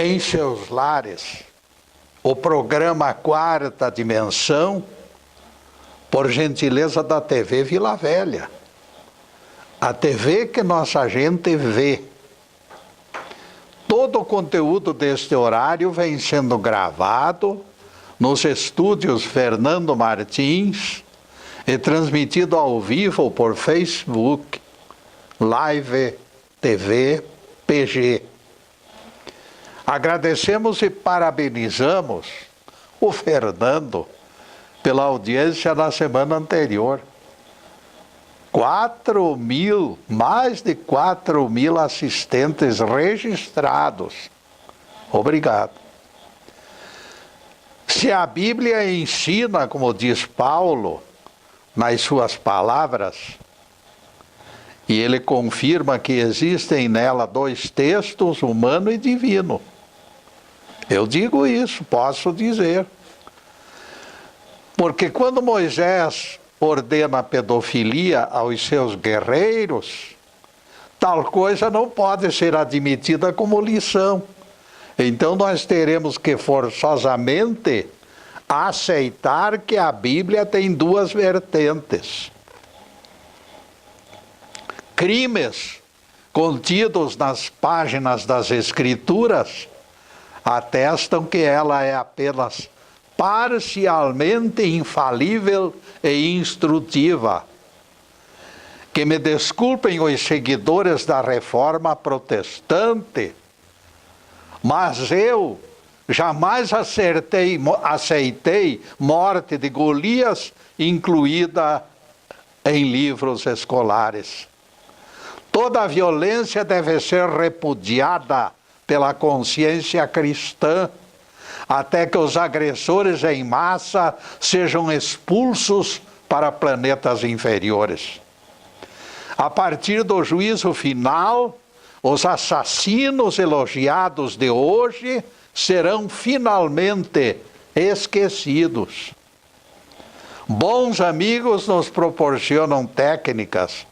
em seus lares o programa Quarta Dimensão, por gentileza da TV Vila Velha. A TV que nossa gente vê. Todo o conteúdo deste horário vem sendo gravado nos estúdios Fernando Martins e transmitido ao vivo por Facebook, Live TV PG. Agradecemos e parabenizamos o Fernando pela audiência na semana anterior. 4.000, mais de 4.000 assistentes registrados. Obrigado. Se a Bíblia ensina, como diz Paulo, nas suas palavras, e ele confirma que existem nela dois textos, humano e divino. Eu digo isso, posso dizer. Porque quando Moisés ordena a pedofilia aos seus guerreiros, tal coisa não pode ser admitida como lição. Então nós teremos que forçosamente aceitar que a Bíblia tem duas vertentes. Crimes contidos nas páginas das Escrituras atestam que ela é apenas parcialmente infalível e instrutiva. Que me desculpem os seguidores da Reforma Protestante, mas eu jamais aceitei morte de Golias incluída em livros escolares. Toda a violência deve ser repudiada pela consciência cristã, até que os agressores em massa sejam expulsos para planetas inferiores. A partir do juízo final, os assassinos elogiados de hoje serão finalmente esquecidos. Bons amigos nos proporcionam técnicas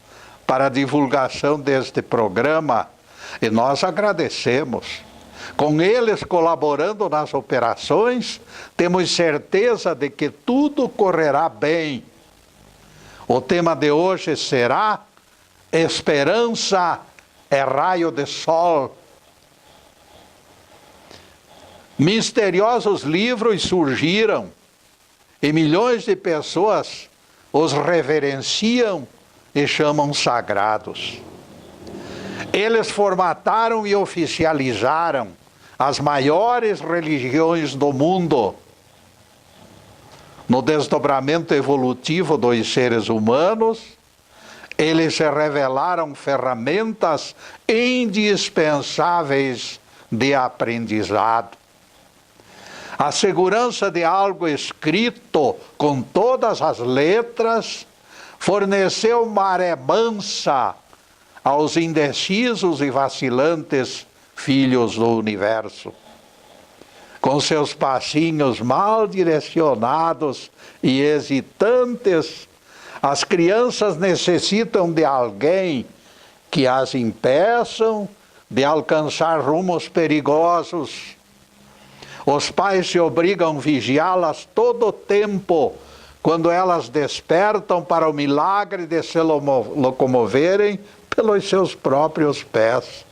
para a divulgação deste programa e nós agradecemos. Com eles colaborando nas operações, temos certeza de que tudo correrá bem. O tema de hoje será Esperança é raio de sol. Misteriosos livros surgiram e milhões de pessoas os reverenciam e chamam sagrados. Eles formataram e oficializaram as maiores religiões do mundo. No desdobramento evolutivo dos seres humanos, eles se revelaram ferramentas indispensáveis de aprendizado. A segurança de algo escrito com todas as letras forneceu maré mansa aos indecisos e vacilantes filhos do universo. Com seus passinhos mal direcionados e hesitantes, as crianças necessitam de alguém que as impeçam de alcançar rumos perigosos. Os pais se obrigam a vigiá-las todo o tempo, quando elas despertam para o milagre de se locomoverem pelos seus próprios pés.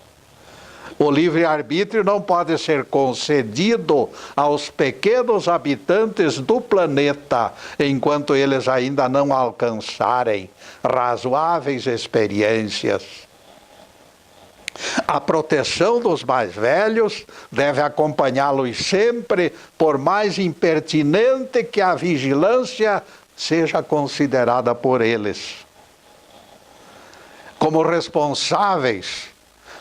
O livre-arbítrio não pode ser concedido aos pequenos habitantes do planeta, enquanto eles ainda não alcançarem razoáveis experiências. A proteção dos mais velhos deve acompanhá-los sempre, por mais impertinente que a vigilância seja considerada por eles. Como responsáveis,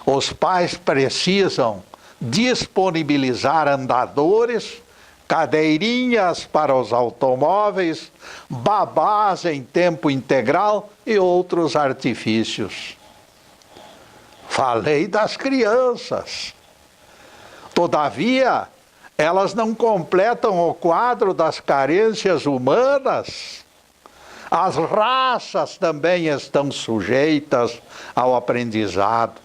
os pais precisam disponibilizar andadores, cadeirinhas para os automóveis, babás em tempo integral e outros artifícios. Falei das crianças. Todavia, elas não completam o quadro das carências humanas. As raças também estão sujeitas ao aprendizado.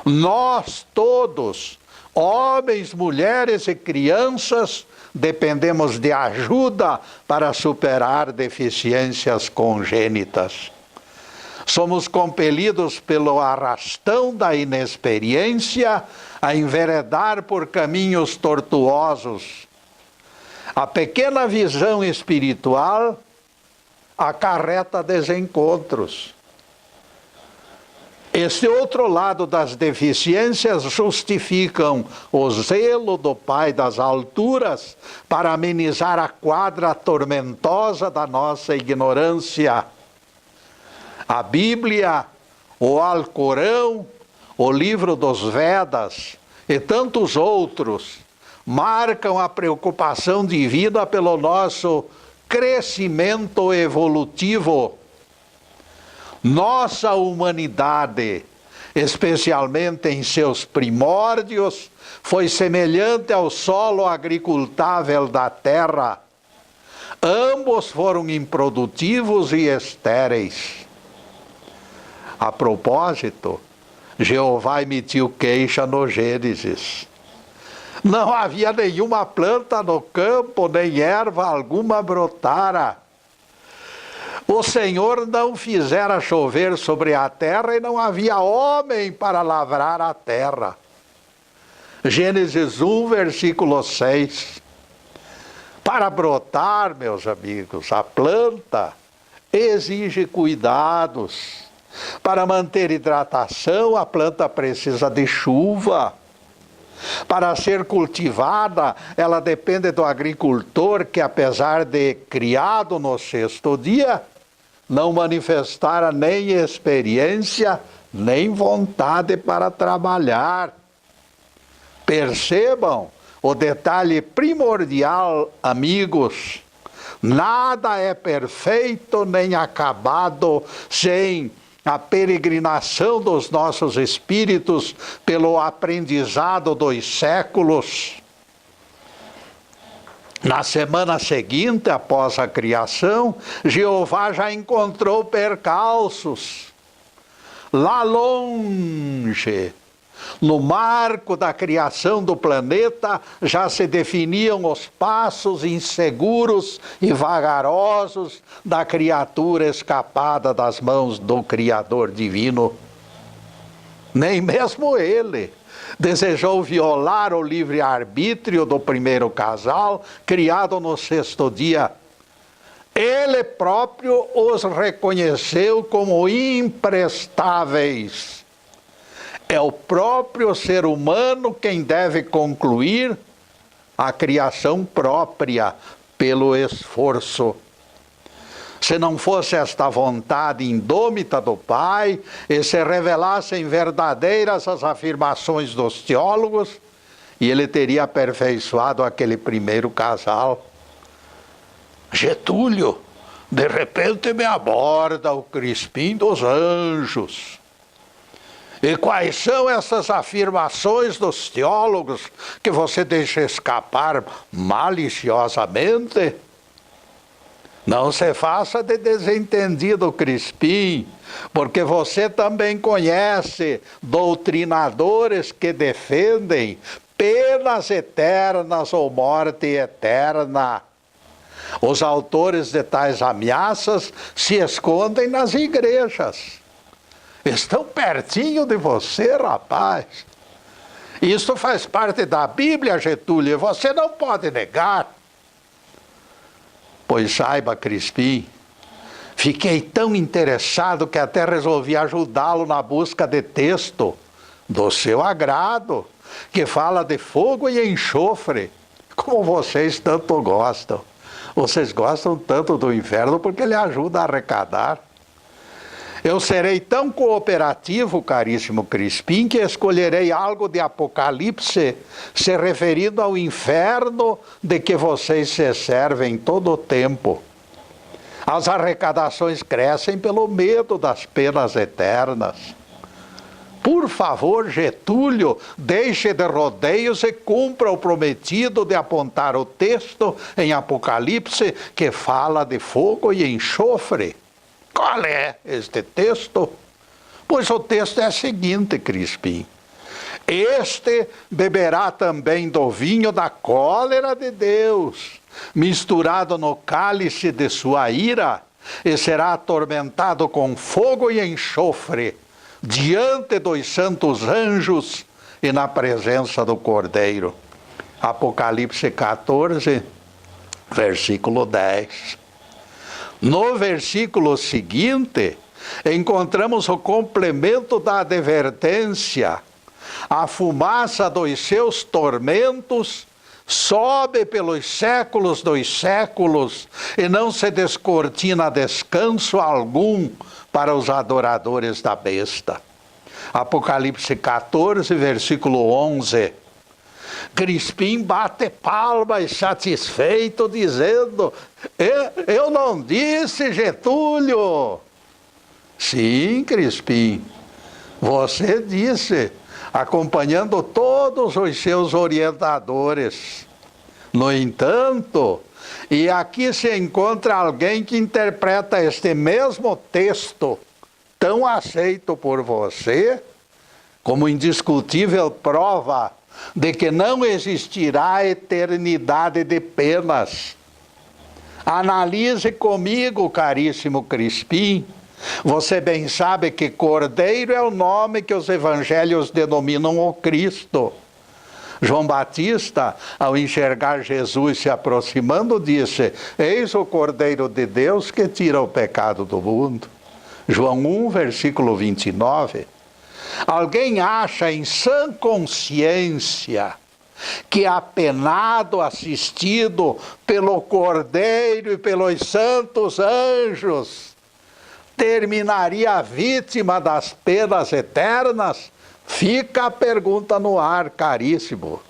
Nós todos Homens, mulheres e crianças dependemos de ajuda para superar deficiências congênitas. Somos compelidos pelo arrastão da inexperiência a enveredar por caminhos tortuosos. A pequena visão espiritual acarreta desencontros. Esse outro lado das deficiências justificam o zelo do Pai das alturas para amenizar a quadra tormentosa da nossa ignorância. A Bíblia, o Alcorão, o livro dos Vedas e tantos outros marcam a preocupação divina pelo nosso crescimento evolutivo. Nossa humanidade, especialmente em seus primórdios, foi semelhante ao solo agricultável da terra. Ambos foram improdutivos e estéreis. A propósito, Jeová emitiu queixa no Gênesis. Não havia nenhuma planta no campo, nem erva alguma brotara. O Senhor não fizera chover sobre a terra e não havia homem para lavrar a terra. Gênesis 1, versículo 6. Para brotar, meus amigos, a planta exige cuidados. Para manter hidratação, a planta precisa de chuva. Para ser cultivada, ela depende do agricultor que, apesar de criado no sexto dia, não manifestara nem experiência, nem vontade para trabalhar. Percebam o detalhe primordial, amigos. Nada é perfeito nem acabado sem a peregrinação dos nossos espíritos pelo aprendizado dos séculos. Na semana seguinte, após a criação, Jeová já encontrou percalços. Lá longe, no marco da criação do planeta, já se definiam os passos inseguros e vagarosos da criatura escapada das mãos do Criador Divino. Nem mesmo ele desejou violar o livre-arbítrio do primeiro casal, criado no sexto dia. Ele próprio os reconheceu como imprestáveis. É o próprio ser humano quem deve concluir a criação própria pelo esforço. Se não fosse esta vontade indômita do Pai, e se revelassem verdadeiras as afirmações dos teólogos, e ele teria aperfeiçoado aquele primeiro casal. Getúlio, de repente me aborda o Crispim dos Anjos. E quais são essas afirmações dos teólogos que você deixa escapar maliciosamente? Não se faça de desentendido, Crispim, porque você também conhece doutrinadores que defendem penas eternas ou morte eterna. Os autores de tais ameaças se escondem nas igrejas. Estão pertinho de você, rapaz. Isso faz parte da Bíblia, Getúlio, e você não pode negar. Pois saiba, Crispim, fiquei tão interessado que até resolvi ajudá-lo na busca de texto do seu agrado, que fala de fogo e enxofre, como vocês tanto gostam. Vocês gostam tanto do inferno porque ele ajuda a arrecadar. Eu serei tão cooperativo, caríssimo Crispim, que escolherei algo de Apocalipse, se referindo ao inferno de que vocês se servem todo o tempo. As arrecadações crescem pelo medo das penas eternas. Por favor, Getúlio, deixe de rodeios e cumpra o prometido de apontar o texto em Apocalipse que fala de fogo e enxofre. Qual é este texto? Pois o texto é o seguinte, Crispim. Este beberá também do vinho da cólera de Deus, misturado no cálice de sua ira, e será atormentado com fogo e enxofre, diante dos santos anjos e na presença do Cordeiro. Apocalipse 14, versículo 10. No versículo seguinte, encontramos o complemento da advertência. A fumaça dos seus tormentos sobe pelos séculos dos séculos e não se descortina descanso algum para os adoradores da besta. Apocalipse 14, versículo 11. Crispim bate palmas satisfeito, dizendo: eu não disse, Getúlio? Sim, Crispim, você disse, acompanhando todos os seus orientadores. No entanto, e aqui se encontra alguém que interpreta este mesmo texto, tão aceito por você, como indiscutível prova de que não existirá eternidade de penas. Analise comigo, caríssimo Crispim. Você bem sabe que Cordeiro é o nome que os evangelhos denominam o Cristo. João Batista, ao enxergar Jesus se aproximando, disse: eis o Cordeiro de Deus que tira o pecado do mundo. João 1, versículo 29. Alguém acha em sã consciência que apenado, assistido pelo Cordeiro e pelos santos anjos, terminaria vítima das penas eternas? Fica a pergunta no ar, caríssimo.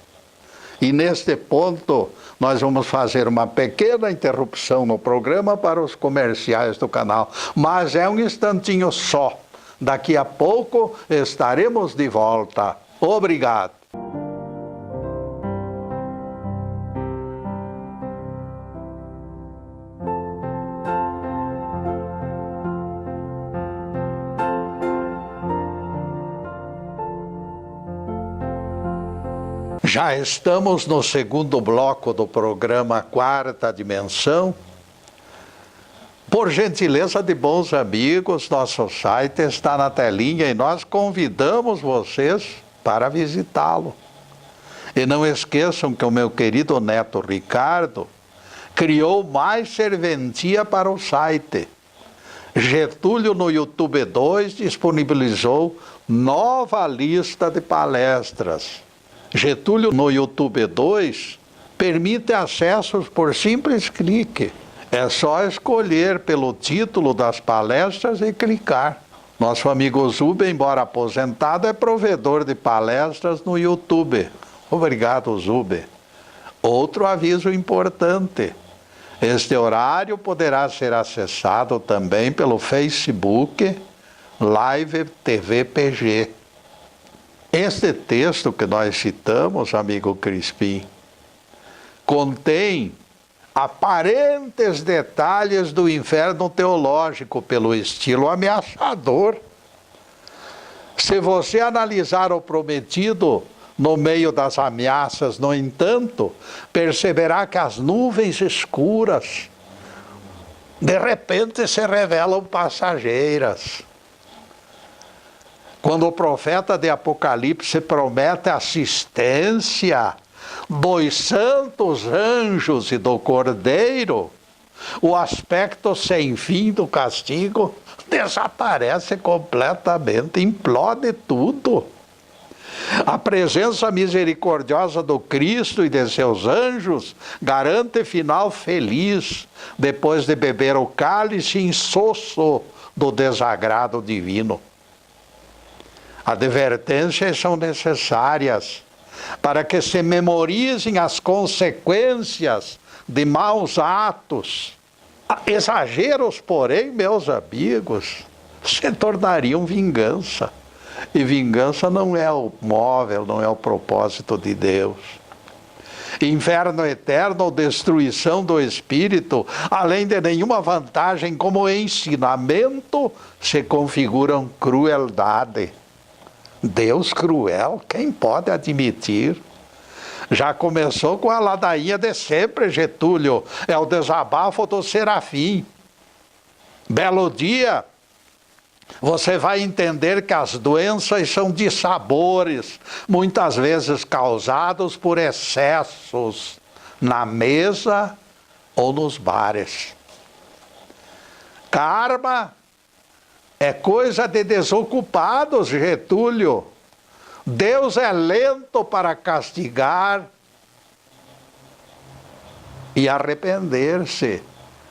E neste ponto, nós vamos fazer uma pequena interrupção no programa para os comerciais do canal. Mas é um instantinho só. Daqui a pouco estaremos de volta. Obrigado. Já estamos no segundo bloco do programa Quarta Dimensão. Por gentileza de bons amigos, nosso site está na telinha e nós convidamos vocês para visitá-lo. E não esqueçam que o meu querido neto Ricardo criou mais serventia para o site. Getúlio no YouTube 2 disponibilizou nova lista de palestras. Getúlio no YouTube 2 permite acessos por simples clique. É só escolher pelo título das palestras e clicar. Nosso amigo Zube, embora aposentado, é provedor de palestras no YouTube. Obrigado, Zube. Outro aviso importante: este horário poderá ser acessado também pelo Facebook Live TV PG. Este texto que nós citamos, amigo Crispim, contém aparentes detalhes do inferno teológico pelo estilo ameaçador. Se você analisar o prometido no meio das ameaças, no entanto, perceberá que as nuvens escuras de repente se revelam passageiras. Quando o profeta de Apocalipse promete assistência dos santos anjos e do Cordeiro, o aspecto sem fim do castigo desaparece completamente, implode tudo. A presença misericordiosa do Cristo e de seus anjos garante final feliz, depois de beber o cálice insosso do desagrado divino. Advertências são necessárias para que se memorizem as consequências de maus atos. Exageros, porém, meus amigos, se tornariam vingança. E vingança não é o móvel, não é o propósito de Deus. Inferno eterno ou destruição do espírito, além de nenhuma vantagem como ensinamento, se configuram crueldade. Deus cruel, quem pode admitir? Já começou com a ladainha de sempre, Getúlio. É o desabafo do Serafim. Belo dia, você vai entender que as doenças são dissabores, muitas vezes causados por excessos na mesa ou nos bares. Karma é coisa de desocupados, Getúlio. Deus é lento para castigar e arrepender-se.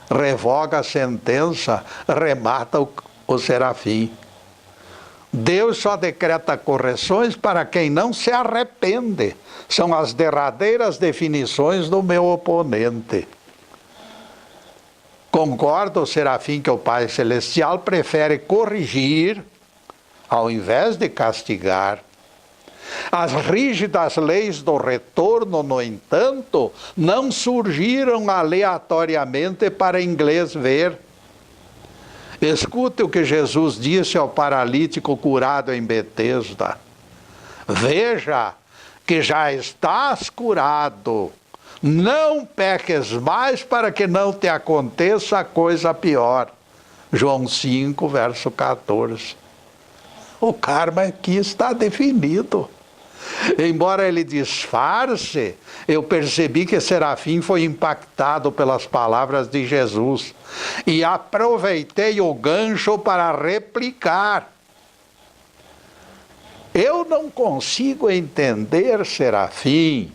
Revoga a sentença, remata o Serafim. Deus só decreta correções para quem não se arrepende. São as derradeiras definições do meu oponente. Concordo, Serafim, que o Pai Celestial prefere corrigir ao invés de castigar. As rígidas leis do retorno, no entanto, não surgiram aleatoriamente para inglês ver. Escute o que Jesus disse ao paralítico curado em Betesda. Veja que já estás curado. Não peques mais para que não te aconteça coisa pior. João 5, verso 14. O karma aqui está definido. Embora ele disfarce, eu percebi que Serafim foi impactado pelas palavras de Jesus e aproveitei o gancho para replicar. Eu não consigo entender, Serafim,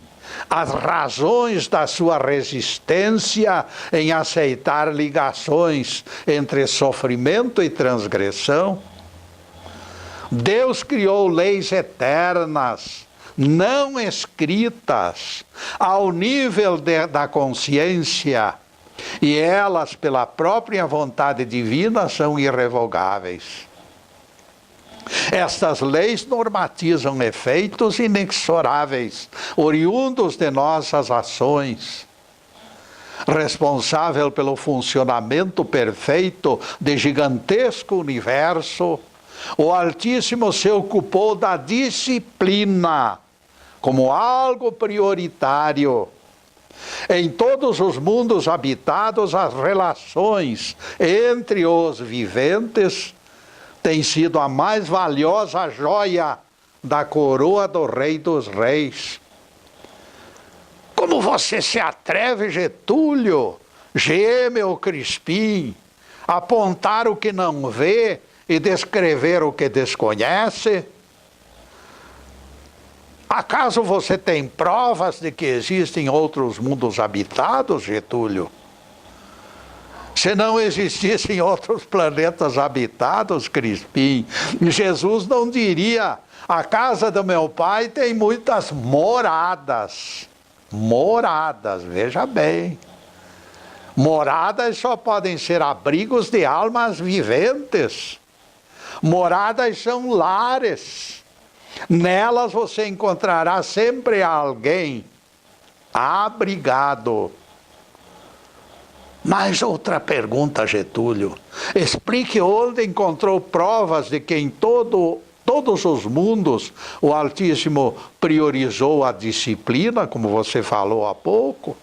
as razões da sua resistência em aceitar ligações entre sofrimento e transgressão. Deus criou leis eternas, não escritas, ao nível da consciência, e elas, pela própria vontade divina, são irrevogáveis. Estas leis normatizam efeitos inexoráveis, oriundos de nossas ações. Responsável pelo funcionamento perfeito de gigantesco universo, o Altíssimo se ocupou da disciplina como algo prioritário. Em todos os mundos habitados, as relações entre os viventes têm sido a mais valiosa joia da coroa do Rei dos Reis. Como você se atreve, Getúlio, Geme ou Crispim, a apontar o que não vê e descrever o que desconhece? Acaso você tem provas de que existem outros mundos habitados, Getúlio? Se não existissem outros planetas habitados, Crispim, Jesus não diria: a casa do meu pai tem muitas moradas. Moradas, veja bem. Moradas só podem ser abrigos de almas viventes. Moradas são lares. Nelas você encontrará sempre alguém abrigado. Mais outra pergunta, Getúlio. Explique onde encontrou provas de que em todos os mundos o Altíssimo priorizou a disciplina, como você falou há pouco.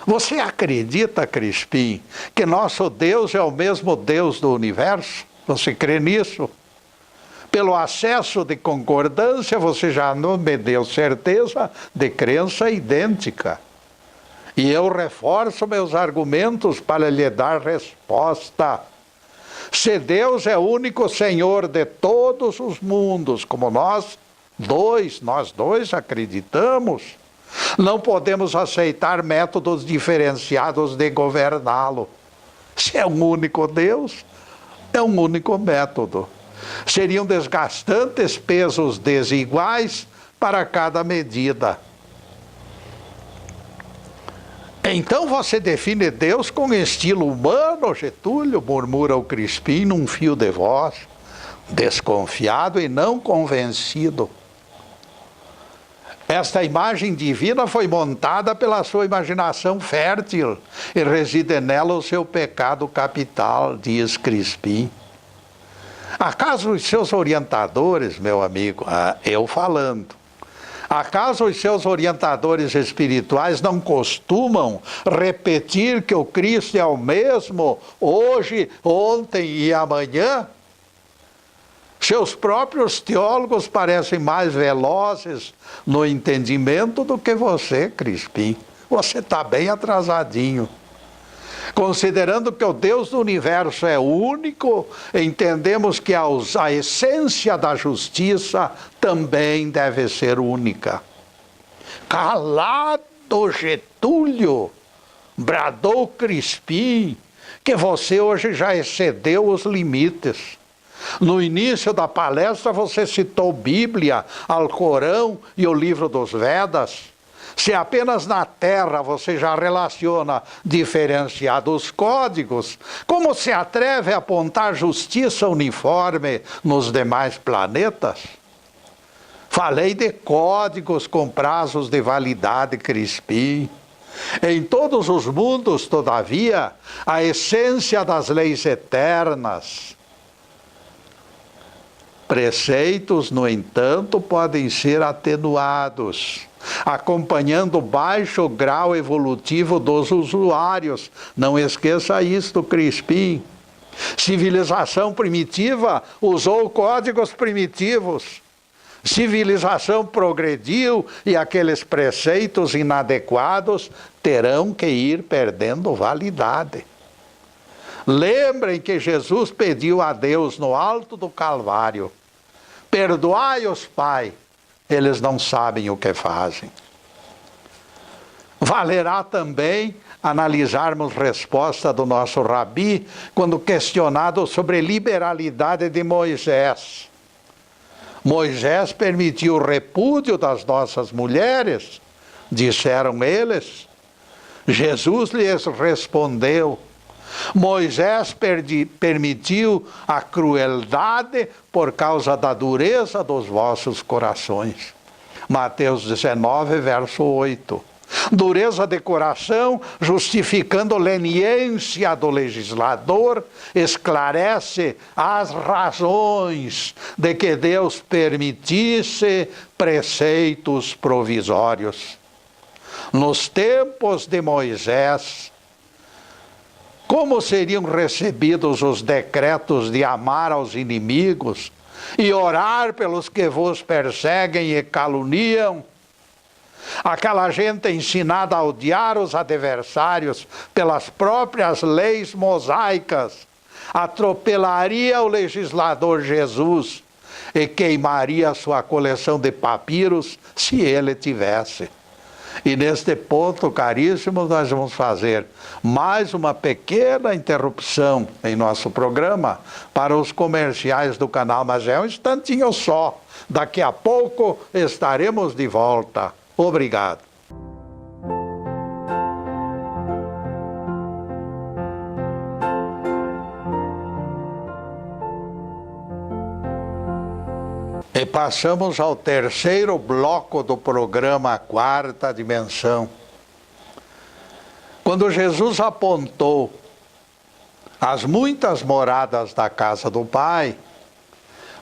Você acredita, Crispim, que nosso Deus é o mesmo Deus do universo? Você crê nisso? Pelo acesso de concordância, você já não me deu certeza de crença idêntica. E eu reforço meus argumentos para lhe dar resposta. Se Deus é o único Senhor de todos os mundos, como nós dois acreditamos, não podemos aceitar métodos diferenciados de governá-lo. Se é um único Deus, é um único método. Seriam desgastantes pesos desiguais para cada medida. Então você define Deus com estilo humano, Getúlio? Murmura o Crispim num fio de voz, desconfiado e não convencido. Esta imagem divina foi montada pela sua imaginação fértil e reside nela o seu pecado capital, diz Crispim. Acaso os seus orientadores, meu amigo, eu falando, acaso os seus orientadores espirituais não costumam repetir que o Cristo é o mesmo hoje, ontem e amanhã? Seus próprios teólogos parecem mais velozes no entendimento do que você, Crispim. Você está bem atrasadinho. Considerando que o Deus do universo é único, entendemos que a essência da justiça também deve ser única. Calado, Getúlio, bradou Crispim, que você hoje já excedeu os limites. No início da palestra você citou Bíblia, Alcorão e o livro dos Vedas. Se apenas na Terra você já relaciona diferenciados códigos, como se atreve a apontar justiça uniforme nos demais planetas? Falei de códigos com prazos de validade, Crispim. Em todos os mundos, todavia, a essência das leis eternas. Preceitos, no entanto, podem ser atenuados, acompanhando o baixo grau evolutivo dos usuários. Não esqueça isto, Crispim. Civilização primitiva usou códigos primitivos. Civilização progrediu e aqueles preceitos inadequados terão que ir perdendo validade. Lembrem que Jesus pediu a Deus no alto do Calvário: perdoai-os, Pai, eles não sabem o que fazem. Valerá também analisarmos a resposta do nosso Rabi quando questionado sobre a liberalidade de Moisés. Moisés permitiu o repúdio das nossas mulheres, disseram eles. Jesus lhes respondeu: Moisés permitiu a crueldade por causa da dureza dos vossos corações. Mateus 19, verso 8. Dureza de coração, justificando a leniência do legislador, esclarece as razões de que Deus permitisse preceitos provisórios. Nos tempos de Moisés, como seriam recebidos os decretos de amar aos inimigos e orar pelos que vos perseguem e caluniam? Aquela gente ensinada a odiar os adversários pelas próprias leis mosaicas atropelaria o legislador Jesus e queimaria sua coleção de papiros se ele tivesse. E neste ponto, caríssimos, nós vamos fazer mais uma pequena interrupção em nosso programa para os comerciais do canal, mas é um instantinho só. Daqui a pouco estaremos de volta. Obrigado. E passamos ao terceiro bloco do programa Quarta Dimensão. Quando Jesus apontou as muitas moradas da casa do Pai,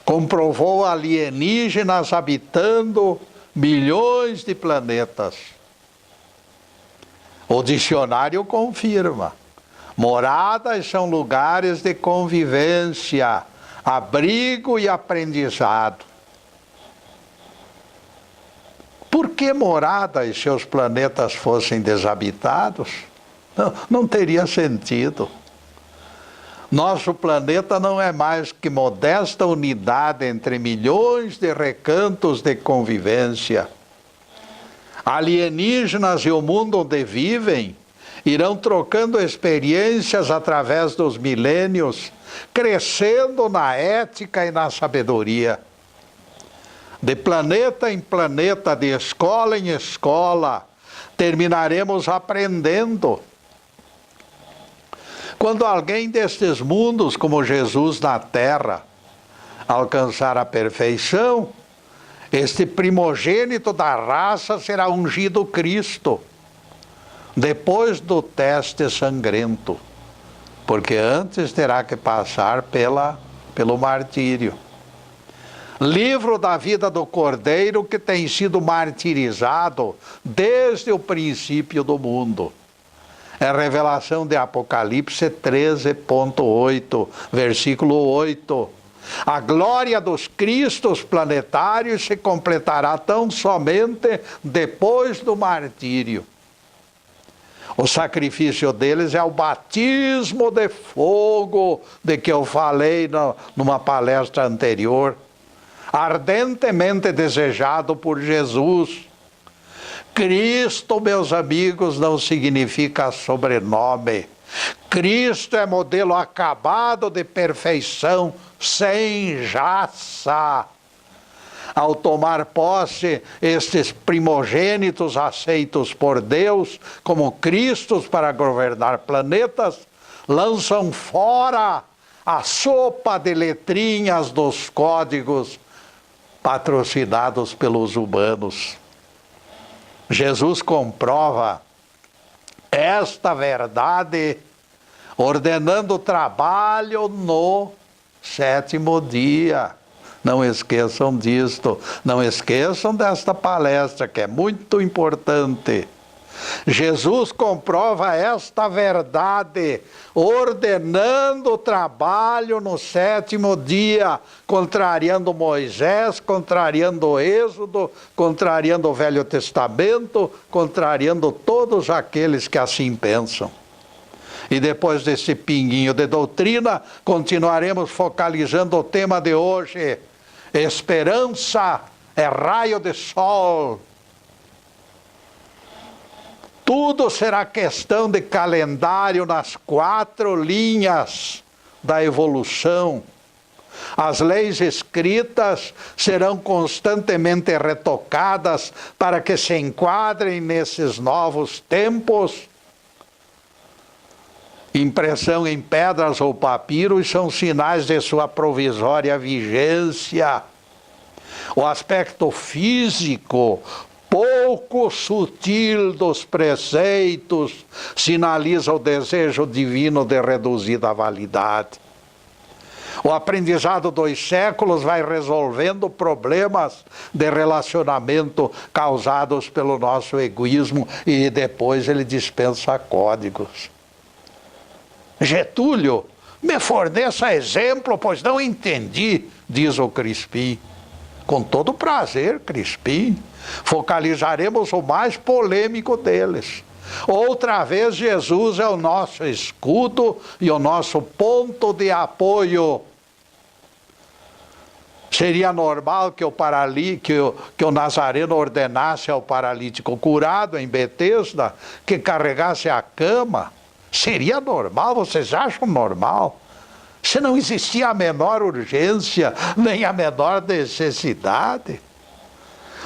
comprovou alienígenas habitando milhões de planetas. O dicionário confirma: moradas são lugares de convivência, abrigo e aprendizado. Por que moradas se os planetas fossem desabitados? Não teria sentido. Nosso planeta não é mais que modesta unidade entre milhões de recantos de convivência. Alienígenas e o mundo onde vivem irão trocando experiências através dos milênios, crescendo na ética e na sabedoria. De planeta em planeta, de escola em escola, terminaremos aprendendo. Quando alguém destes mundos, como Jesus na Terra, alcançar a perfeição, este primogênito da raça será ungido Cristo, depois do teste sangrento, porque antes terá que passar pela pelo martírio. Livro da vida do Cordeiro que tem sido martirizado desde o princípio do mundo. É revelação de Apocalipse 13.8, versículo 8. A glória dos cristos planetários se completará tão somente depois do martírio. O sacrifício deles é o batismo de fogo, de que eu falei numa palestra anterior, ardentemente desejado por Jesus. Cristo, meus amigos, não significa sobrenome. Cristo é modelo acabado de perfeição, sem jaça. Ao tomar posse, estes primogênitos aceitos por Deus como Cristos para governar planetas, lançam fora a sopa de letrinhas dos códigos patrocinados pelos humanos. Jesus comprova esta verdade ordenando o trabalho no sétimo dia. Não esqueçam disto, não esqueçam desta palestra que é muito importante. Jesus comprova esta verdade, ordenando o trabalho no sétimo dia, contrariando Moisés, contrariando o Êxodo, contrariando o Velho Testamento, contrariando todos aqueles que assim pensam. E depois desse pinguinho de doutrina, continuaremos focalizando o tema de hoje. Esperança é raio de sol. Tudo será questão de calendário nas 4 linhas da evolução. As leis escritas serão constantemente retocadas para que se enquadrem nesses novos tempos. Impressão em pedras ou papiros são sinais de sua provisória vigência. O aspecto físico pouco sutil dos preceitos sinaliza o desejo divino de reduzida validade. O aprendizado dos séculos vai resolvendo problemas de relacionamento causados pelo nosso egoísmo e depois ele dispensa códigos. Getúlio, me forneça exemplo, pois não entendi, diz o Crispim. Com todo prazer, Crispim. Focalizaremos o mais polêmico deles. Outra vez, Jesus é o nosso escudo e o nosso ponto de apoio. Seria normal que o Nazareno ordenasse ao paralítico curado em Betesda que carregasse a cama? Seria normal? Vocês acham normal? Se não existia a menor urgência, nem a menor necessidade.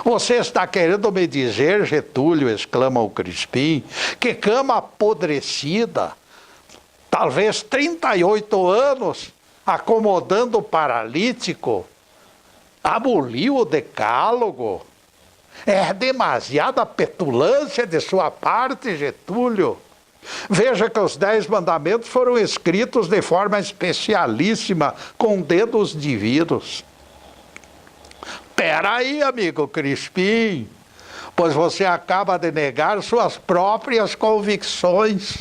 Você está querendo me dizer, Getúlio, exclama o Crispim, que cama apodrecida, talvez 38 anos, acomodando o paralítico, aboliu o decálogo? É demasiada petulância de sua parte, Getúlio. Veja que os 10 mandamentos foram escritos de forma especialíssima, com dedos divinos. Peraí, amigo Crispim, pois você acaba de negar suas próprias convicções.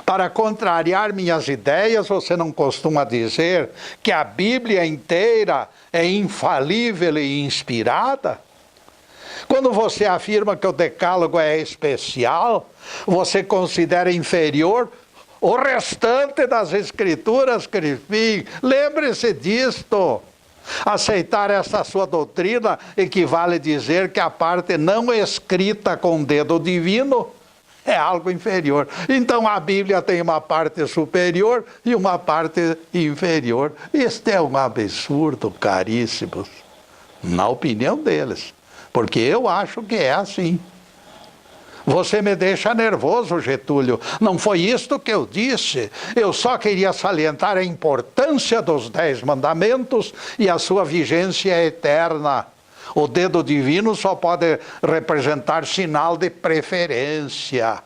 Para contrariar minhas ideias, você não costuma dizer que a Bíblia inteira é infalível e inspirada? Quando você afirma que o decálogo é especial, você considera inferior o restante das escrituras, Crispim. Lembre-se disto. Aceitar essa sua doutrina equivale a dizer que a parte não escrita com dedo divino é algo inferior. Então a Bíblia tem uma parte superior e uma parte inferior. Este é um absurdo, caríssimos, na opinião deles. Porque eu acho que é assim. Você me deixa nervoso, Getúlio. Não foi isto que eu disse. Eu só queria salientar a importância dos 10 mandamentos e a sua vigência eterna. O dedo divino só pode representar sinal de preferência.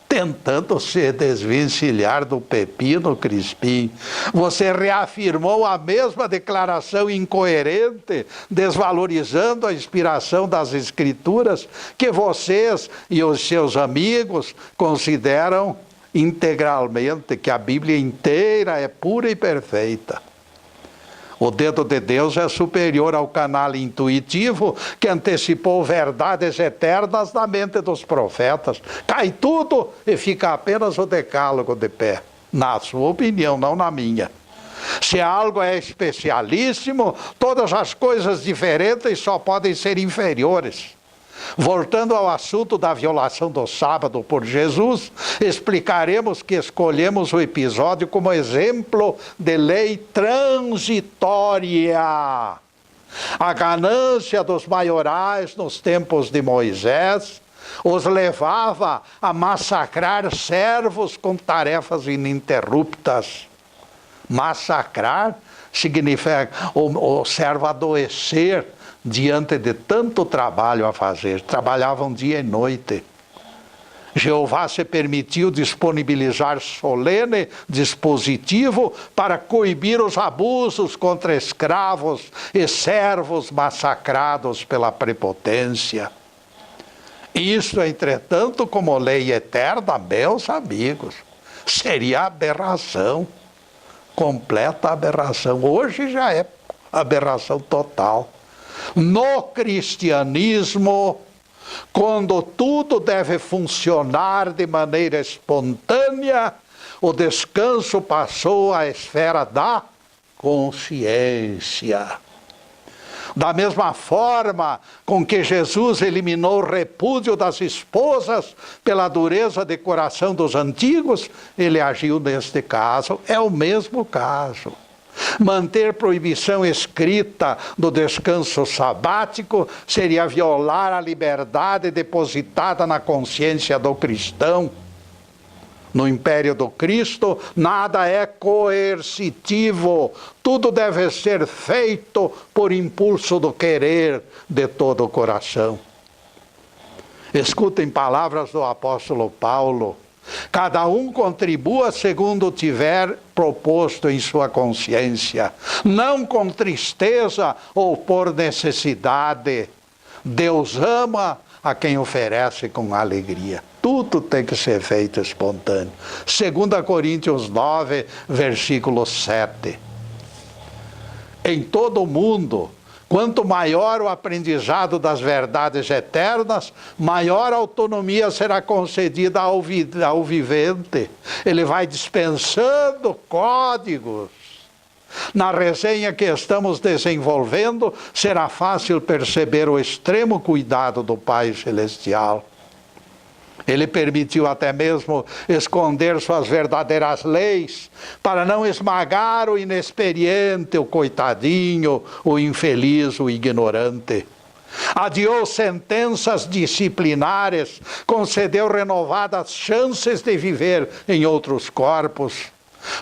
tentando se desvencilhar do pepino, Crispim. Você reafirmou a mesma declaração incoerente, desvalorizando a inspiração das Escrituras, que vocês e os seus amigos consideram integralmente, que a Bíblia inteira é pura e perfeita. O dedo de Deus é superior ao canal intuitivo que antecipou verdades eternas na mente dos profetas. Cai tudo e fica apenas o decálogo de pé. Na sua opinião, não na minha. Se algo é especialíssimo, todas as coisas diferentes só podem ser inferiores. Voltando ao assunto da violação do sábado por Jesus, explicaremos que escolhemos o episódio como exemplo de lei transitória. A ganância dos maiorais nos tempos de Moisés os levava a massacrar servos com tarefas ininterruptas. Massacrar significa o servo adoecer diante de tanto trabalho a fazer. Trabalhavam dia e noite. Jeová se permitiu disponibilizar solene dispositivo para coibir os abusos contra escravos e servos massacrados pela prepotência. Isso, entretanto, como lei eterna, meus amigos, seria aberração, completa aberração. Hoje já é aberração total. No cristianismo, quando tudo deve funcionar de maneira espontânea, o descanso passou à esfera da consciência. Da mesma forma com que Jesus eliminou o repúdio das esposas pela dureza de coração dos antigos, ele agiu neste caso. É o mesmo caso. Manter proibição escrita do descanso sabático seria violar a liberdade depositada na consciência do cristão. No império do Cristo, nada é coercitivo, tudo deve ser feito por impulso do querer de todo o coração. Escutem palavras do apóstolo Paulo. Cada um contribua segundo tiver proposto em sua consciência, não com tristeza ou por necessidade. Deus ama a quem oferece com alegria. Tudo tem que ser feito espontâneo. 2 Coríntios 9, versículo 7. Em todo o mundo, quanto maior o aprendizado das verdades eternas, maior autonomia será concedida ao vivente. Ele vai dispensando códigos. Na resenha que estamos desenvolvendo, será fácil perceber o extremo cuidado do Pai Celestial. Ele permitiu até mesmo esconder suas verdadeiras leis, para não esmagar o inexperiente, o coitadinho, o infeliz, o ignorante. Adiou sentenças disciplinares, concedeu renovadas chances de viver em outros corpos.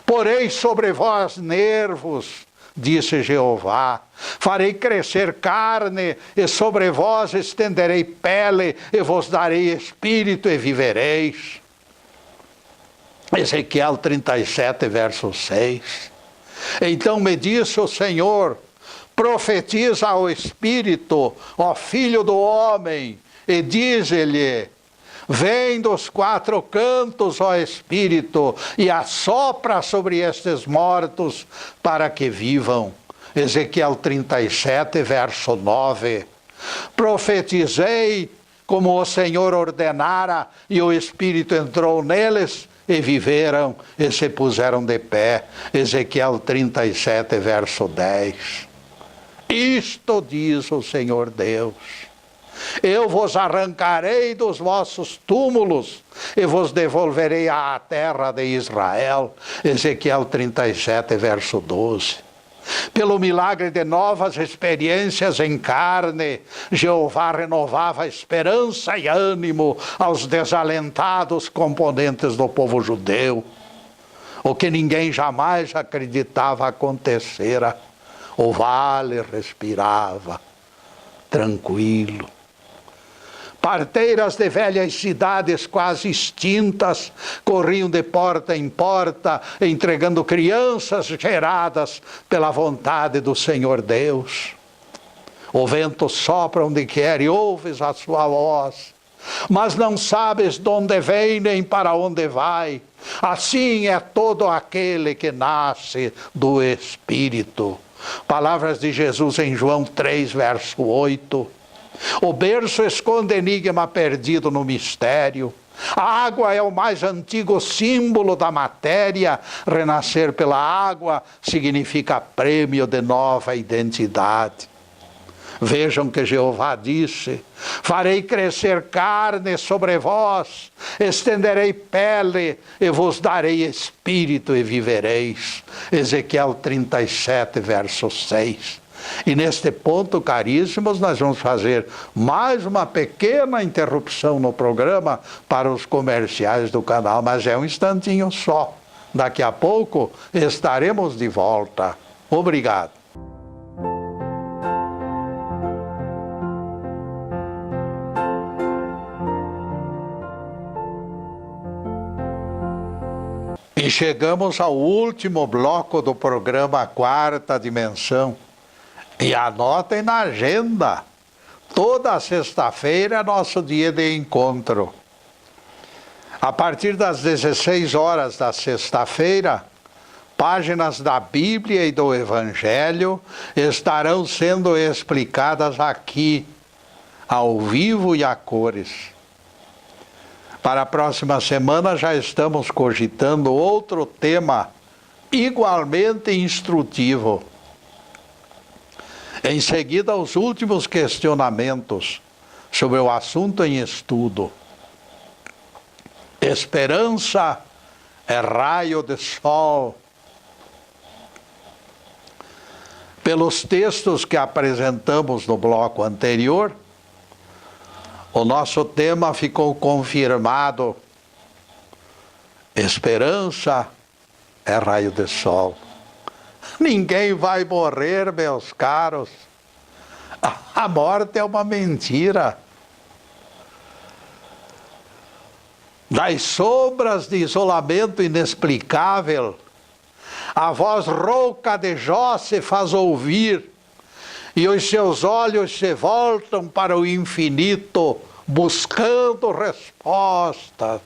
Porei sobre vós nervos, disse Jeová, farei crescer carne, e sobre vós estenderei pele, e vos darei espírito, e vivereis. Ezequiel 37, verso 6. Então me disse o Senhor, profetiza ao Espírito, ó Filho do homem, e dize-lhe, vem dos quatro cantos, ó Espírito, e assopra sobre estes mortos, para que vivam. Ezequiel 37, verso 9. Profetizei como o Senhor ordenara, e o Espírito entrou neles, e viveram, e se puseram de pé. Ezequiel 37, verso 10. Isto diz o Senhor Deus. Eu vos arrancarei dos vossos túmulos e vos devolverei à terra de Israel. Ezequiel 37, verso 12. Pelo milagre de novas experiências em carne, Jeová renovava esperança e ânimo aos desalentados componentes do povo judeu. O que ninguém jamais acreditava acontecera. O vale respirava tranquilo. Parteiras de velhas cidades quase extintas corriam de porta em porta, entregando crianças geradas pela vontade do Senhor Deus. O vento sopra onde quer e ouves a sua voz, mas não sabes de onde vem nem para onde vai. Assim é todo aquele que nasce do Espírito. Palavras de Jesus em João 3, verso 8. O berço esconde enigma perdido no mistério. A água é o mais antigo símbolo da matéria. Renascer pela água significa prêmio de nova identidade. Vejam que Jeová disse: farei crescer carne sobre vós, estenderei pele e vos darei espírito e vivereis. Ezequiel 37, verso 6. E neste ponto, caríssimos, nós vamos fazer mais uma pequena interrupção no programa para os comerciais do canal, mas é um instantinho só. Daqui a pouco estaremos de volta. Obrigado. E chegamos ao último bloco do programa Quarta Dimensão. E anotem na agenda, toda sexta-feira é nosso dia de encontro. A partir das 16 horas da sexta-feira, páginas da Bíblia e do Evangelho estarão sendo explicadas aqui, ao vivo e a cores. Para a próxima semana já estamos cogitando outro tema igualmente instrutivo. Em seguida, os últimos questionamentos sobre o assunto em estudo. Esperança é raio de sol. Pelos textos que apresentamos no bloco anterior, o nosso tema ficou confirmado. Esperança é raio de sol. Ninguém vai morrer, meus caros. A morte é uma mentira. Das sombras de isolamento inexplicável, a voz rouca de Jó se faz ouvir, e os seus olhos se voltam para o infinito, buscando respostas.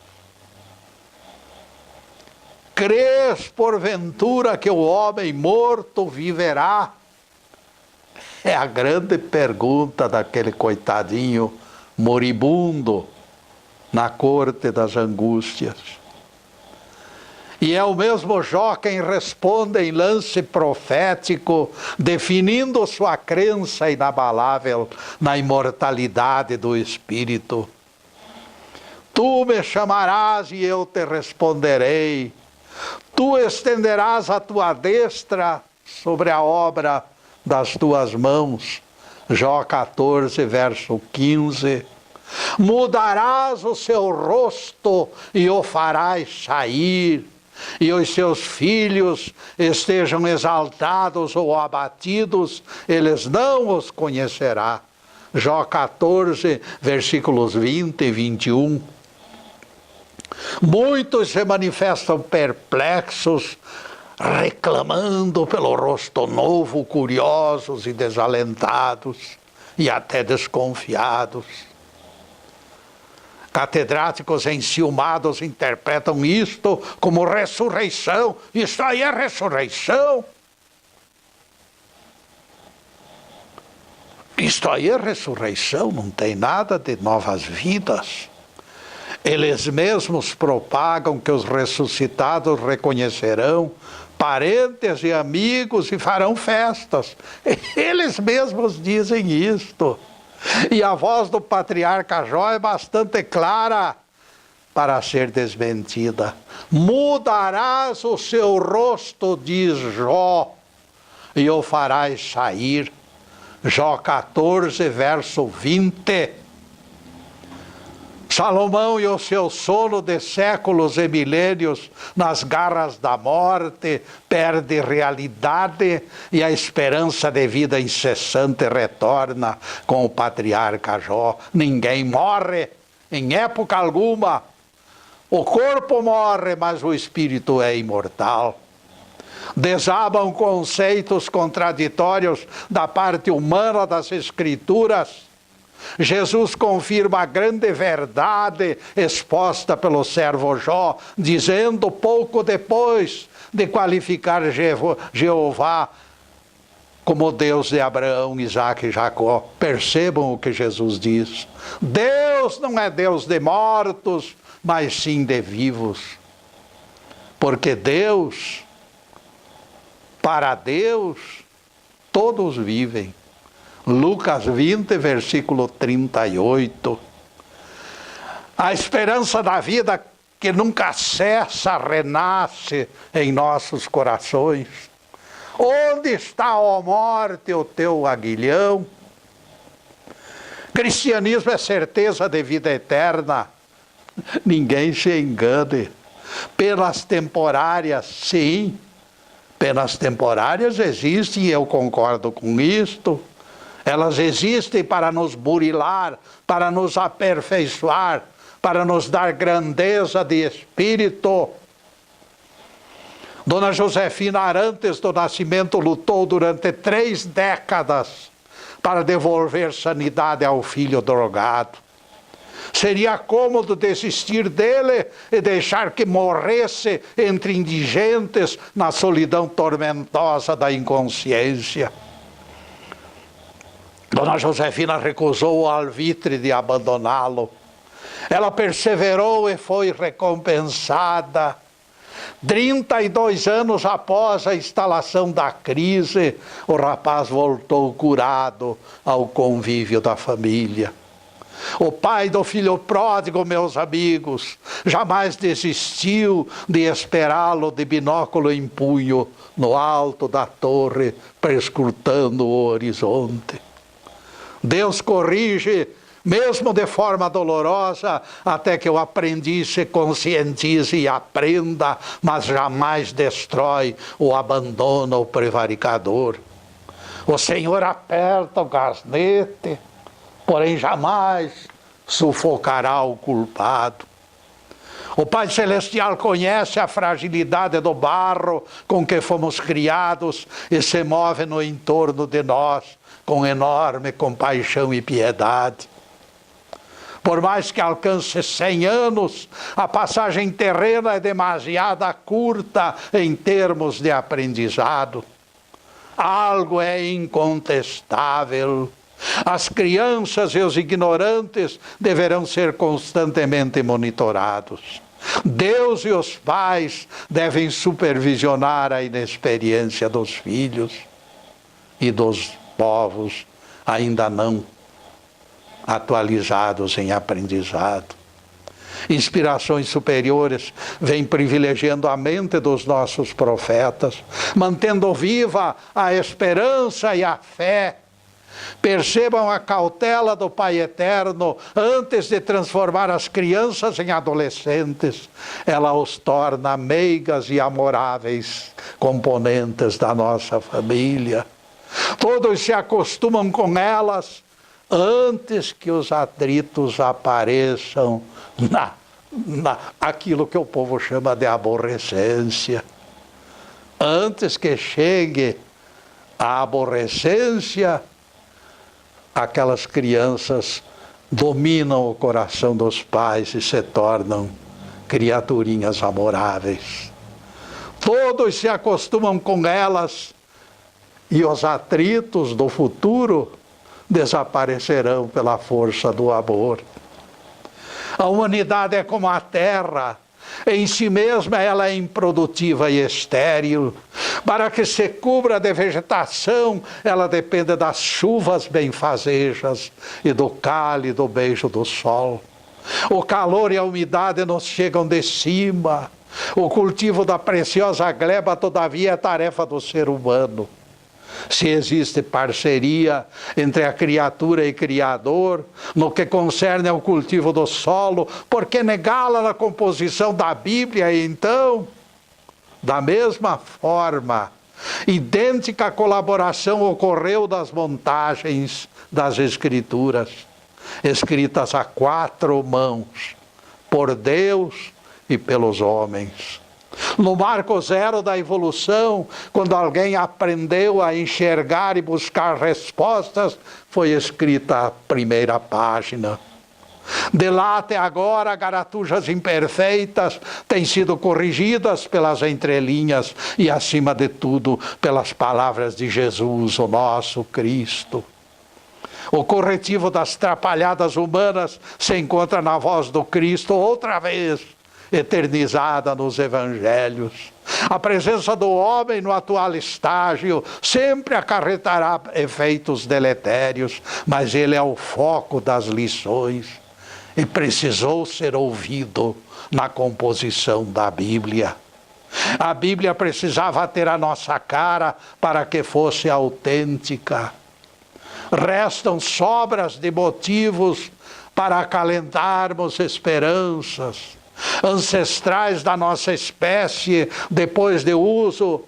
Crês, porventura, que o homem morto viverá? É a grande pergunta daquele coitadinho moribundo na corte das angústias. E é o mesmo Jó quem responde em lance profético, definindo sua crença inabalável na imortalidade do espírito. Tu me chamarás e eu te responderei. Tu estenderás a tua destra sobre a obra das tuas mãos. Jó 14, verso 15. Mudarás o seu rosto e o farás sair, e os seus filhos estejam exaltados ou abatidos, eles não os conhecerá. Jó 14, versículos 20 e 21. Muitos se manifestam perplexos, reclamando pelo rosto novo, curiosos e desalentados, e até desconfiados. Catedráticos enciumados interpretam isto como ressurreição. Isso aí é ressurreição. Isto aí é ressurreição, não tem nada de novas vidas. Eles mesmos propagam que os ressuscitados reconhecerão parentes e amigos e farão festas. Eles mesmos dizem isto. E a voz do patriarca Jó é bastante clara para ser desmentida. Mudarás o seu rosto, diz Jó, e o farás sair. Jó 14, verso 20. Salomão e o seu sono de séculos e milênios nas garras da morte perde realidade e a esperança de vida incessante retorna com o patriarca Jó. Ninguém morre em época alguma. O corpo morre, mas o espírito é imortal. Desabam conceitos contraditórios da parte humana das Escrituras. Jesus confirma a grande verdade exposta pelo servo Jó, dizendo pouco depois de qualificar Jeová como Deus de Abraão, Isaque e Jacó. Percebam o que Jesus diz. Deus não é Deus de mortos, mas sim de vivos. Porque Deus, para Deus, todos vivem. Lucas 20, versículo 38. A esperança da vida que nunca cessa, renasce em nossos corações. Onde está, ó morte, o teu aguilhão? Cristianismo é certeza de vida eterna. Ninguém se engane. Penas temporárias, sim. Penas temporárias existem e eu concordo com isto. Elas existem para nos burilar, para nos aperfeiçoar, para nos dar grandeza de espírito. Dona Josefina Arantes do Nascimento lutou durante 3 décadas para devolver sanidade ao filho drogado. Seria cômodo desistir dele e deixar que morresse entre indigentes na solidão tormentosa da inconsciência. Dona Josefina recusou o alvitre de abandoná-lo. Ela perseverou e foi recompensada. 32 anos após a instalação da crise, o rapaz voltou curado ao convívio da família. O pai do filho pródigo, meus amigos, jamais desistiu de esperá-lo de binóculo em punho no alto da torre, perscrutando o horizonte. Deus corrige, mesmo de forma dolorosa, até que o aprendiz se conscientize e aprenda, mas jamais destrói ou abandona o prevaricador. O Senhor aperta o gasnete, porém jamais sufocará o culpado. O Pai Celestial conhece a fragilidade do barro com que fomos criados e se move no entorno de nós com enorme compaixão e piedade. Por mais que alcance 100 anos, a passagem terrena é demasiado curta em termos de aprendizado. Algo é incontestável. As crianças e os ignorantes deverão ser constantemente monitorados. Deus e os pais devem supervisionar a inexperiência dos filhos e dos povos ainda não atualizados em aprendizado. Inspirações superiores vêm privilegiando a mente dos nossos profetas, mantendo viva a esperança e a fé. Percebam a cautela do Pai Eterno antes de transformar as crianças em adolescentes. Ela os torna meigas e amoráveis componentes da nossa família. Todos se acostumam com elas antes que os atritos apareçam aquilo que o povo chama de aborrecência. Antes que chegue a aborrecência, aquelas crianças dominam o coração dos pais e se tornam criaturinhas amoráveis. Todos se acostumam com elas e os atritos do futuro desaparecerão pela força do amor. A humanidade é como a terra. Em si mesma ela é improdutiva e estéril. Para que se cubra de vegetação, ela depende das chuvas benfazejas e do cálido beijo do sol. O calor e a umidade nos chegam de cima. O cultivo da preciosa gleba, todavia, é tarefa do ser humano. Se existe parceria entre a criatura e Criador, no que concerne ao cultivo do solo, por que negá-la na composição da Bíblia, então? Da mesma forma, idêntica colaboração ocorreu das montagens das Escrituras, escritas a 4 mãos, por Deus e pelos homens. No marco zero da evolução, quando alguém aprendeu a enxergar e buscar respostas, foi escrita a primeira página. De lá até agora, garatujas imperfeitas têm sido corrigidas pelas entrelinhas e, acima de tudo, pelas palavras de Jesus, o nosso Cristo. O corretivo das trapalhadas humanas se encontra na voz do Cristo outra vez, eternizada nos evangelhos. A presença do homem no atual estágio sempre acarretará efeitos deletérios, mas ele é o foco das lições e precisou ser ouvido na composição da Bíblia. A Bíblia precisava ter a nossa cara para que fosse autêntica. Restam sobras de motivos para acalentarmos esperanças ancestrais da nossa espécie, depois de uso,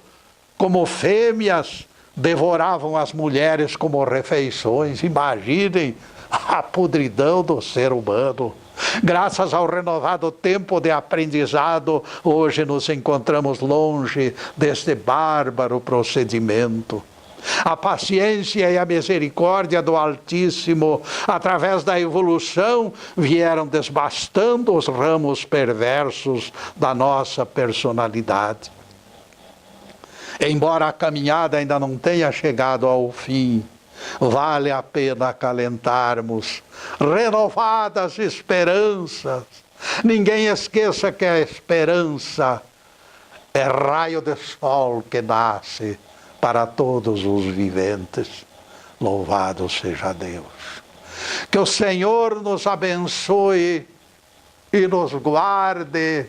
como fêmeas, devoravam as mulheres como refeições. Imaginem a podridão do ser humano. Graças ao renovado tempo de aprendizado, hoje nos encontramos longe deste bárbaro procedimento. A paciência e a misericórdia do Altíssimo, através da evolução, vieram desbastando os ramos perversos da nossa personalidade. Embora a caminhada ainda não tenha chegado ao fim, vale a pena acalentarmos renovadas esperanças. Ninguém esqueça que a esperança é raio de sol que nasce para todos os viventes. Louvado seja Deus. Que o Senhor nos abençoe e nos guarde.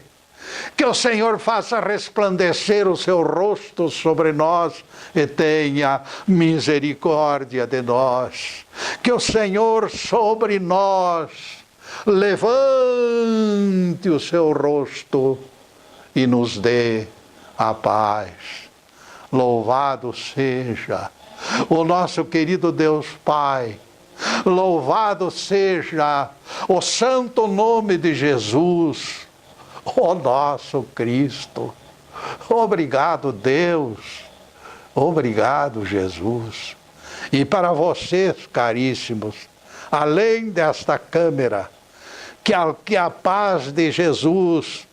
Que o Senhor faça resplandecer o seu rosto sobre nós e tenha misericórdia de nós. Que o Senhor sobre nós levante o seu rosto e nos dê a paz. Louvado seja o nosso querido Deus Pai. Louvado seja o santo nome de Jesus, o nosso Cristo. Obrigado, Deus. Obrigado, Jesus. E para vocês, caríssimos, além desta câmera, que a paz de Jesus,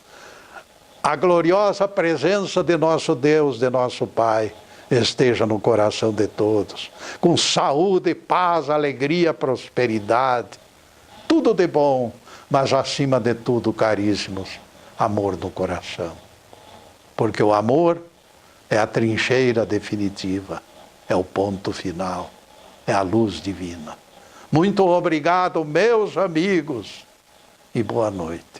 a gloriosa presença de nosso Deus, de nosso Pai, esteja no coração de todos, com saúde, paz, alegria, prosperidade, tudo de bom, mas acima de tudo, caríssimos, amor no coração. Porque o amor é a trincheira definitiva, é o ponto final, é a luz divina. Muito obrigado, meus amigos, e boa noite.